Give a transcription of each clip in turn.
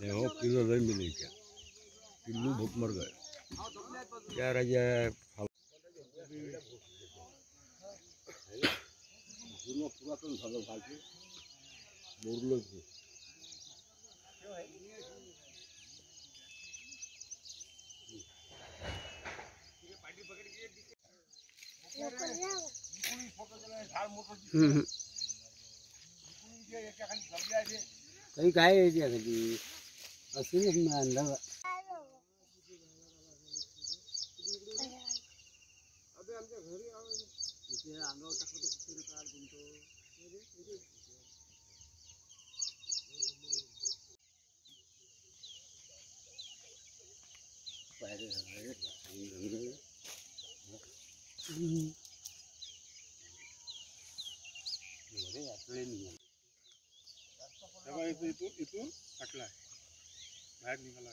देखो किलो नहीं मिले क्या, किलो भूख मर गए क्या रह जाए। पुरातन झालं भाजी मोरलं काही काय यायची अशी अंदाज आमच्या घरी अंगावर टाकतो कुठे काल गुंतो इथून टाकलाय बाहेर निघाला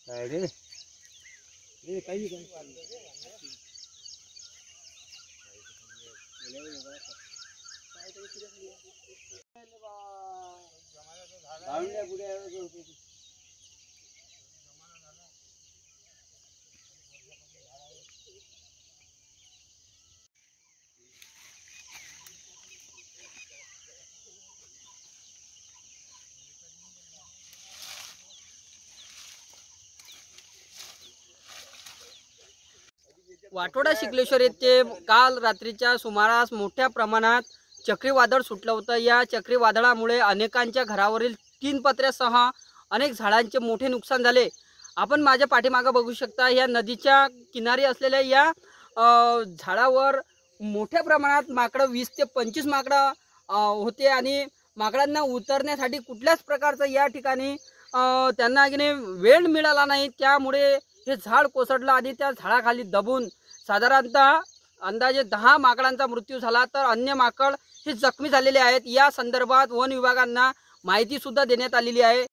काय रे काही वाटोडा शिकलेश्वर येथे काल रात्रीच्या सुमारास मोठ्या प्रमाणात चक्रीवादळ सुटलं होतं। या चक्रीवादळामुळे अनेकांच्या घरावरील 3 पत्र्यासह अनेक झाडांचे मोठे नुकसान झाले। आपण माझ्या पाठीमागे बघू शकता, या नदीच्या किनारी असलेल्या या झाडावर मोठ्या प्रमाणात माकडं 20 ते 25 माकडं होते आणि माकडांना उतरण्यासाठी कुठल्याच प्रकारचं या ठिकाणी त्यांना वेळ मिळाला नाही। त्यामुळे हे झाड कोसळलं आणि त्या झाडाखाली दबून साधारणतः अंदाजे 10 माकडांचा मृत्यू झाला, तर अन्य माकड हे जखमी झालेले आहेत। या संदर्भात वन विभागांना माहिती सुद्धा देण्यात आलेली आहे।